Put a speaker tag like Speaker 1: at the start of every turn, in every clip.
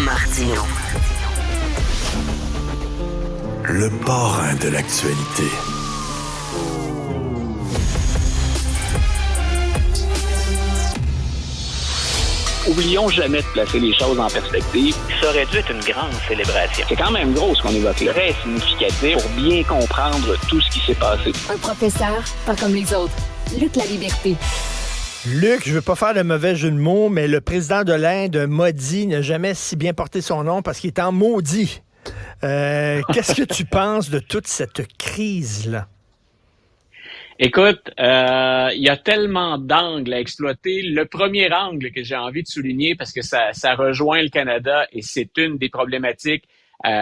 Speaker 1: Martino.
Speaker 2: Le parrain de l'actualité.
Speaker 3: Oublions jamais de placer les choses en perspective.
Speaker 4: Ça aurait dû être une grande célébration.
Speaker 3: C'est quand même gros ce qu'on évoque là. Très significatif pour bien comprendre tout ce qui s'est passé.
Speaker 5: Un professeur, pas comme les autres. Luc La Liberté.
Speaker 6: Luc, je veux pas faire de mauvais jeu de mots, mais le président de l'Inde, Modi, n'a jamais si bien porté son nom parce qu'il est en maudit. Qu'est-ce que tu penses de toute cette crise-là?
Speaker 3: Écoute, il y a tellement d'angles à exploiter. Le premier angle que j'ai envie de souligner, parce que ça rejoint le Canada et c'est une des problématiques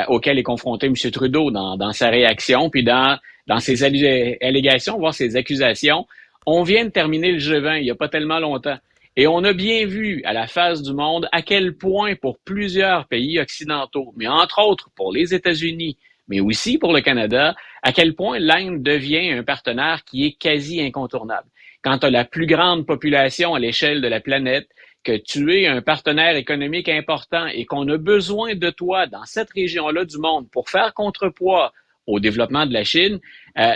Speaker 3: auxquelles est confronté M. Trudeau dans sa réaction, puis dans ses allégations, voire ses accusations. On vient de terminer le G20 il n'y a pas tellement longtemps. Et on a bien vu à la face du monde à quel point pour plusieurs pays occidentaux, mais entre autres pour les États-Unis, mais aussi pour le Canada, à quel point l'Inde devient un partenaire qui est quasi incontournable. Quand tu as la plus grande population à l'échelle de la planète, que tu es un partenaire économique important et qu'on a besoin de toi dans cette région-là du monde pour faire contrepoids au développement de la Chine,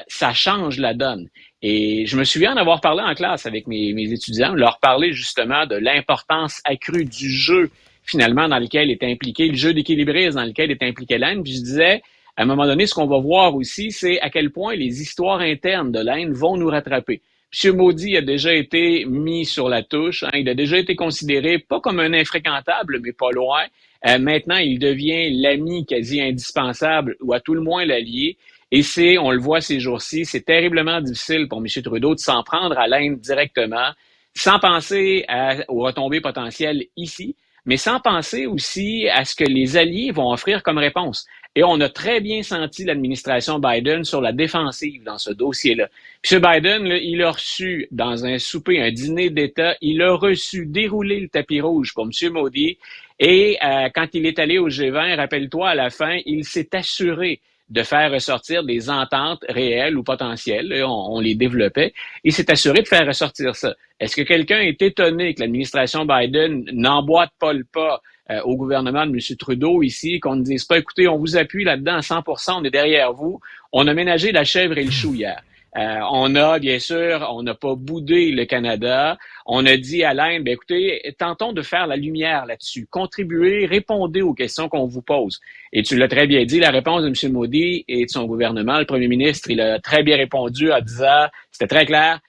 Speaker 3: ça change la donne. Et je me souviens d'avoir parlé en classe avec mes étudiants, leur parler justement de l'importance accrue du jeu finalement dans lequel est impliqué, le jeu d'équilibrisme dans lequel est impliqué l'Inde. Puis je disais, à un moment donné, ce qu'on va voir aussi, c'est à quel point les histoires internes de l'Inde vont nous rattraper. M. Modi a déjà été mis sur la touche, il a déjà été considéré pas comme un infréquentable, mais pas loin. Maintenant, il devient l'ami quasi indispensable, ou à tout le moins l'allié. Et on le voit ces jours-ci, c'est terriblement difficile pour M. Trudeau de s'en prendre à l'Inde directement, sans penser aux retombées potentielles ici, mais sans penser aussi à ce que les alliés vont offrir comme réponse. Et on a très bien senti l'administration Biden sur la défensive dans ce dossier-là. M. Biden, là, il a reçu dans un souper, un dîner d'État, il a reçu dérouler le tapis rouge pour M. Modi. Et quand il est allé au G20, rappelle-toi, à la fin, il s'est assuré de faire ressortir des ententes réelles ou potentielles. On les développait. Il s'est assuré de faire ressortir ça. Est-ce que quelqu'un est étonné que l'administration Biden n'emboîte pas le pas au gouvernement de M. Trudeau ici, qu'on ne dise pas, écoutez, on vous appuie là-dedans à 100%, on est derrière vous. On a ménagé la chèvre et le chou hier. On n'a pas boudé le Canada. On a dit à l'Inde, écoutez, tentons de faire la lumière là-dessus. Contribuez, répondez aux questions qu'on vous pose. Et tu l'as très bien dit, la réponse de M. Modi et de son gouvernement, le premier ministre, il a très bien répondu en disant, c'était très clair,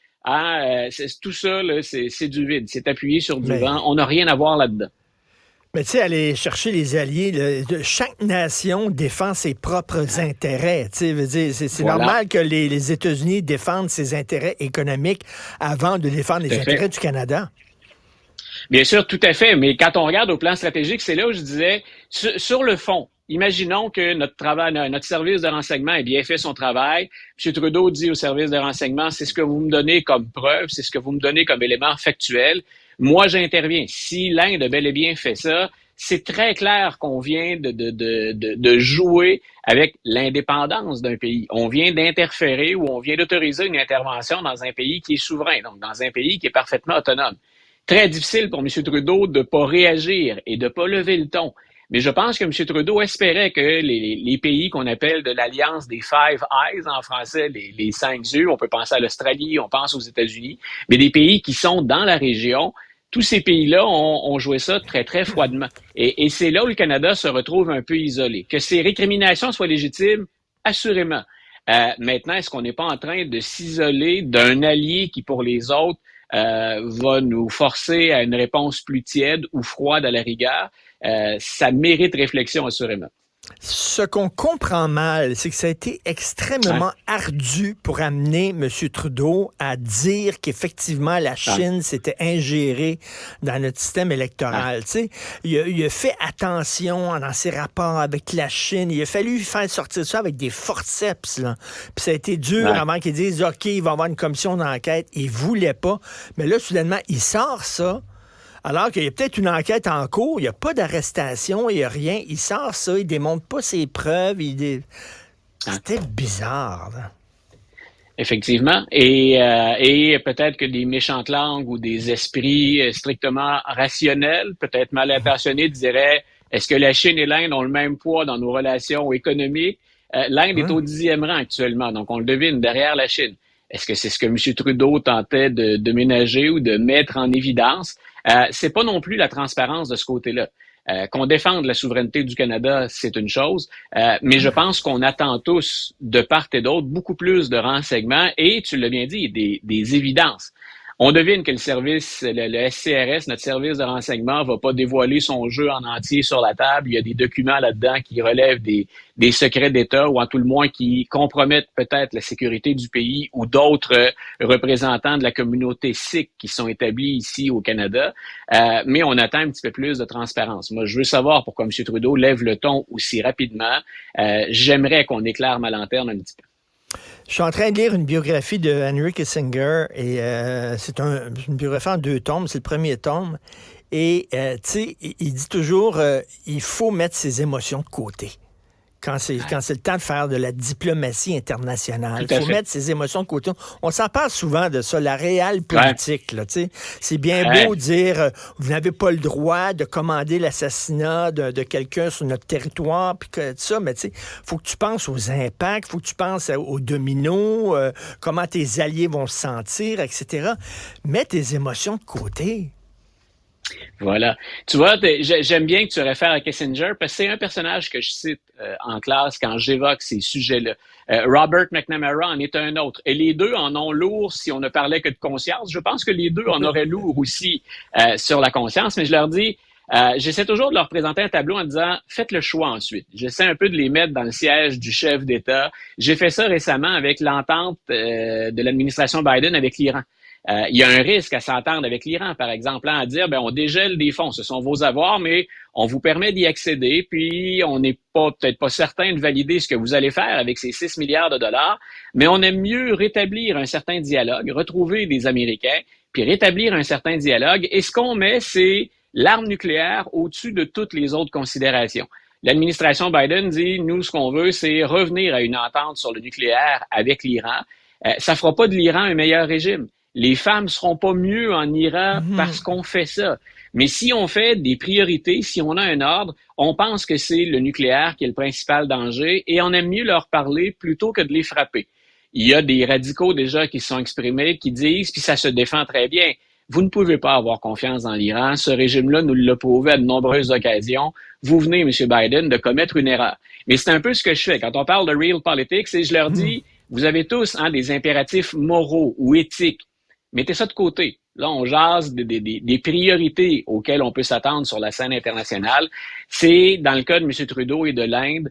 Speaker 3: tout ça, là, c'est du vide, c'est appuyé sur du vent, on n'a rien à voir là-dedans.
Speaker 6: Mais tu sais, aller chercher les alliés, chaque nation défend ses propres intérêts. C'est voilà. Normal que les États-Unis défendent ses intérêts économiques avant de défendre les intérêts du Canada.
Speaker 3: Bien sûr, tout à fait. Mais quand on regarde au plan stratégique, c'est là où je disais, sur le fond, imaginons que notre service de renseignement ait bien fait son travail. M. Trudeau dit au service de renseignement, c'est ce que vous me donnez comme preuve, c'est ce que vous me donnez comme élément factuel. Moi, j'interviens. Si l'Inde a bel et bien fait ça, c'est très clair qu'on vient de jouer avec l'indépendance d'un pays. On vient d'interférer ou on vient d'autoriser une intervention dans un pays qui est souverain, donc dans un pays qui est parfaitement autonome. Très difficile pour M. Trudeau de ne pas réagir et de ne pas lever le ton. Mais je pense que M. Trudeau espérait que les pays qu'on appelle de l'Alliance des Five Eyes en français, les 5 yeux, on peut penser à l'Australie, on pense aux États-Unis, mais des pays qui sont dans la région, tous ces pays-là ont joué ça très, très froidement. Et c'est là où le Canada se retrouve un peu isolé. Que ces récriminations soient légitimes, assurément. Maintenant, est-ce qu'on n'est pas en train de s'isoler d'un allié qui, pour les autres, va nous forcer à une réponse plus tiède ou froide à la rigueur? Ça mérite réflexion, assurément.
Speaker 6: Ce qu'on comprend mal, c'est que ça a été extrêmement ardu pour amener M. Trudeau à dire qu'effectivement la Chine s'était ingérée dans notre système électoral. Tu sais, il a fait attention dans ses rapports avec la Chine. Il a fallu faire sortir ça avec des forceps, là. Puis ça a été dur avant qu'ils disent « OK, il va y avoir une commission d'enquête ». Il ne voulait pas. Mais là, soudainement, il sort ça. Alors qu'il y a peut-être une enquête en cours, il n'y a pas d'arrestation, il n'y a rien. Il sort ça, il ne démontre pas ses preuves. C'était bizarre. Là.
Speaker 3: Effectivement. Et peut-être que des méchantes langues ou des esprits strictement rationnels, peut-être mal intentionnés, diraient Est-ce que la Chine et l'Inde ont le même poids dans nos relations économiques? L'Inde est au 10e rang actuellement, donc on le devine, derrière la Chine. Est-ce que c'est ce que M. Trudeau tentait de ménager ou de mettre en évidence? C'est pas non plus la transparence de ce côté-là. Qu'on défende la souveraineté du Canada, c'est une chose, mais je pense qu'on attend tous, de part et d'autre, beaucoup plus de renseignements et, tu l'as bien dit, des évidences. On devine que le SCRS, notre service de renseignement, va pas dévoiler son jeu en entier sur la table. Il y a des documents là-dedans qui relèvent des secrets d'État ou en tout le moins qui compromettent peut-être la sécurité du pays ou d'autres représentants de la communauté sikh qui sont établis ici au Canada. Mais on attend un petit peu plus de transparence. Moi, je veux savoir pourquoi M. Trudeau lève le ton aussi rapidement. J'aimerais qu'on éclaire ma lanterne un petit peu.
Speaker 6: Je suis en train de lire une biographie de Henry Kissinger et c'est une biographie en 2 tomes, c'est le premier tome. Et tu sais, il dit toujours il faut mettre ses émotions de côté. Quand c'est le temps de faire de la diplomatie internationale. Il faut mettre ses émotions de côté. On s'en parle souvent de ça, la réelle politique. Là, c'est bien beau de dire vous n'avez pas le droit de commander l'assassinat de quelqu'un sur notre territoire, puis que ça, mais il faut que tu penses aux impacts, il faut que tu penses aux dominos, comment tes alliés vont se sentir, etc. Mets tes émotions de côté.
Speaker 3: Voilà. Tu vois, j'aime bien que tu réfères à Kissinger parce que c'est un personnage que je cite en classe quand j'évoque ces sujets-là. Robert McNamara en est un autre. Et les deux en ont lourd si on ne parlait que de conscience. Je pense que les deux en auraient lourd aussi sur la conscience, mais je leur dis, j'essaie toujours de leur présenter un tableau en disant, faites le choix ensuite. J'essaie un peu de les mettre dans le siège du chef d'État. J'ai fait ça récemment avec l'entente de l'administration Biden avec l'Iran. Il y a un risque à s'entendre avec l'Iran, par exemple, à dire, on dégèle des fonds, ce sont vos avoirs, mais on vous permet d'y accéder, puis on n'est peut-être pas certain de valider ce que vous allez faire avec ces 6 milliards de dollars, mais on aime mieux rétablir un certain dialogue, retrouver des Américains, puis rétablir un certain dialogue, et ce qu'on met, c'est l'arme nucléaire au-dessus de toutes les autres considérations. L'administration Biden dit, nous, ce qu'on veut, c'est revenir à une entente sur le nucléaire avec l'Iran. Ça fera pas de l'Iran un meilleur régime. Les femmes seront pas mieux en Iran parce qu'on fait ça. Mais si on fait des priorités, si on a un ordre, on pense que c'est le nucléaire qui est le principal danger et on aime mieux leur parler plutôt que de les frapper. Il y a des radicaux déjà qui se sont exprimés, qui disent, puis ça se défend très bien, vous ne pouvez pas avoir confiance dans l'Iran. Ce régime-là nous l'a prouvé à de nombreuses occasions. Vous venez, M. Biden, de commettre une erreur. Mais c'est un peu ce que je fais. Quand on parle de real politics, et je leur dis, vous avez tous des impératifs moraux ou éthiques. Mettez ça de côté. Là, on jase des priorités auxquelles on peut s'attendre sur la scène internationale. C'est, dans le cas de M. Trudeau et de l'Inde,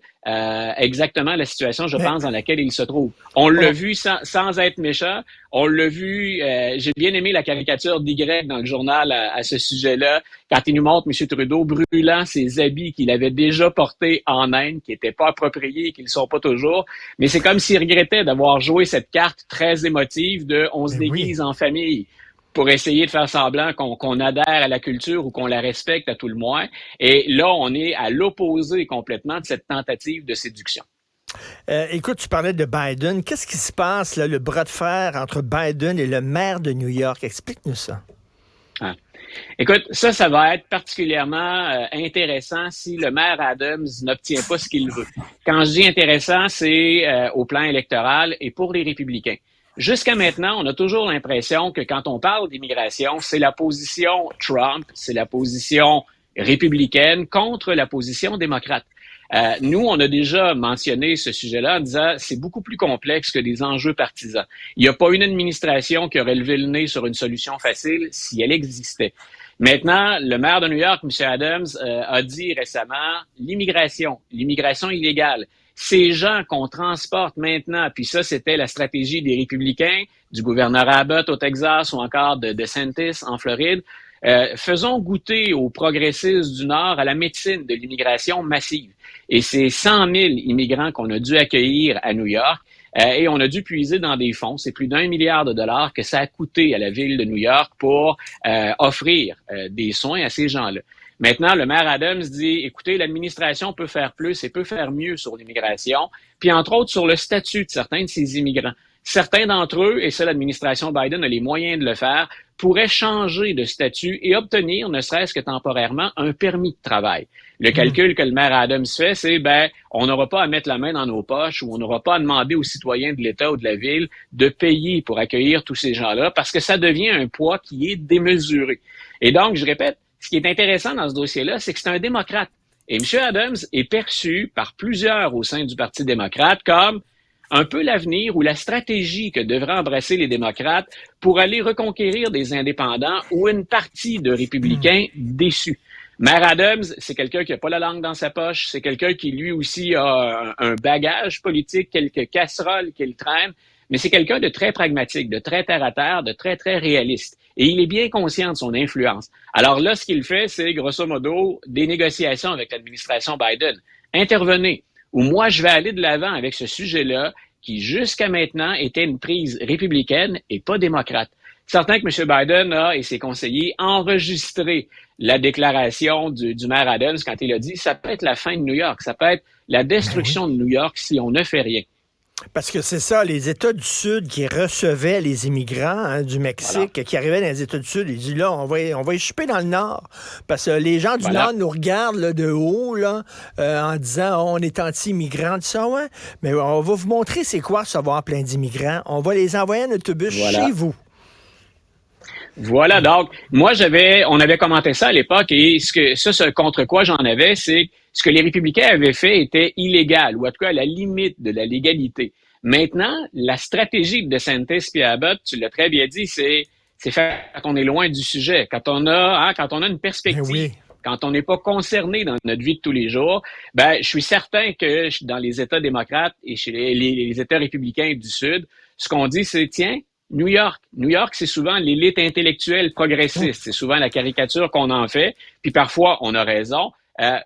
Speaker 3: exactement la situation, je pense, dans laquelle il se trouve. On l'a vu sans être méchant. On l'a vu, j'ai bien aimé la caricature d'Y dans le journal à ce sujet-là, quand il nous montre M. Trudeau brûlant ses habits qu'il avait déjà portés en Inde, qui n'étaient pas appropriés, qui ne le sont pas toujours. Mais c'est comme s'il regrettait d'avoir joué cette carte très émotive de « on se déguise en famille » pour essayer de faire semblant qu'on adhère à la culture ou qu'on la respecte à tout le moins. Et là, on est à l'opposé complètement de cette tentative de séduction.
Speaker 6: Écoute, tu parlais de Biden. Qu'est-ce qui se passe, là, le bras de fer entre Biden et le maire de New York? Explique-nous ça.
Speaker 3: Écoute, ça va être particulièrement intéressant si le maire Adams n'obtient pas ce qu'il veut. Quand je dis intéressant, c'est au plan électoral et pour les républicains. Jusqu'à maintenant, on a toujours l'impression que quand on parle d'immigration, c'est la position Trump, c'est la position républicaine contre la position démocrate. Nous, on a déjà mentionné ce sujet-là en disant c'est beaucoup plus complexe que des enjeux partisans. Il n'y a pas une administration qui aurait levé le nez sur une solution facile si elle existait. Maintenant, le maire de New York, M. Adams, a dit récemment l'immigration illégale. Ces gens qu'on transporte maintenant, puis ça, c'était la stratégie des républicains, du gouverneur Abbott au Texas ou encore de DeSantis en Floride, faisons goûter aux progressistes du Nord à la médecine de l'immigration massive. Et c'est 100 000 immigrants qu'on a dû accueillir à New York et on a dû puiser dans des fonds. C'est plus d'1 milliard de dollars que ça a coûté à la ville de New York pour offrir des soins à ces gens-là. Maintenant, le maire Adams dit, écoutez, l'administration peut faire plus et peut faire mieux sur l'immigration, puis entre autres sur le statut de certains de ces immigrants. certains d'entre eux, et ça l'administration Biden a les moyens de le faire, pourraient changer de statut et obtenir, ne serait-ce que temporairement, un permis de travail. Le calcul que le maire Adams fait, c'est on n'aura pas à mettre la main dans nos poches ou on n'aura pas à demander aux citoyens de l'État ou de la ville de payer pour accueillir tous ces gens-là parce que ça devient un poids qui est démesuré. Et donc, je répète, ce qui est intéressant dans ce dossier-là, c'est que c'est un démocrate. Et M. Adams est perçu par plusieurs au sein du Parti démocrate comme un peu l'avenir ou la stratégie que devraient embrasser les démocrates pour aller reconquérir des indépendants ou une partie de républicains déçus. Maire Adams, c'est quelqu'un qui n'a pas la langue dans sa poche, c'est quelqu'un qui lui aussi a un bagage politique, quelques casseroles qu'il traîne, mais c'est quelqu'un de très pragmatique, de très terre-à-terre, de très, très réaliste. Et il est bien conscient de son influence. Alors là, ce qu'il fait, c'est grosso modo des négociations avec l'administration Biden. Intervenez, ou moi je vais aller de l'avant avec ce sujet-là qui jusqu'à maintenant était une prise républicaine et pas démocrate. Certain que M. Biden a, et ses conseillers, enregistré la déclaration du maire Adams quand il a dit « ça peut être la fin de New York, ça peut être la destruction de New York si on ne fait rien ».
Speaker 6: Parce que c'est ça, les États du Sud qui recevaient les immigrants du Mexique, qui arrivaient dans les États du Sud, ils disent là, on va y choper dans le Nord. Parce que les gens du Nord nous regardent là, de haut là, en disant on est anti-immigrants, tout ça, ouais. Mais on va vous montrer c'est quoi recevoir plein d'immigrants. On va les envoyer en autobus chez vous.
Speaker 3: Voilà, donc, on avait commenté ça à l'époque et ce contre quoi j'en avais, c'est ce que les républicains avaient fait était illégal, ou en tout cas à la limite de la légalité. Maintenant, la stratégie de DeSantis et Abbott, tu l'as très bien dit, c'est fait quand on est loin du sujet, quand on a une perspective, quand on n'est pas concerné dans notre vie de tous les jours. Je suis certain que dans les États démocrates et chez les États républicains du Sud, ce qu'on dit, c'est tiens, New York, c'est souvent l'élite intellectuelle progressiste. C'est souvent la caricature qu'on en fait. Puis parfois, on a raison.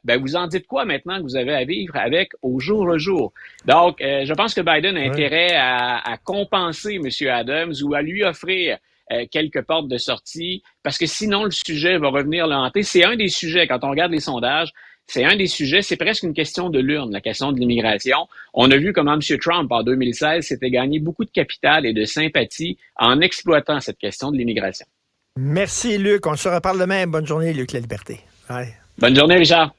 Speaker 3: Vous en dites quoi maintenant que vous avez à vivre avec au jour le jour? Donc, je pense que Biden a intérêt à compenser M. Adams ou à lui offrir quelques portes de sortie parce que sinon, le sujet va revenir le hanter. C'est un des sujets, quand on regarde les sondages, c'est presque une question de l'urne, la question de l'immigration. On a vu comment M. Trump, en 2016, s'était gagné beaucoup de capital et de sympathie en exploitant cette question de l'immigration.
Speaker 6: Merci, Luc. On se reparle demain. Bonne journée, Luc La Liberté. Bye.
Speaker 3: Bonne journée, Richard.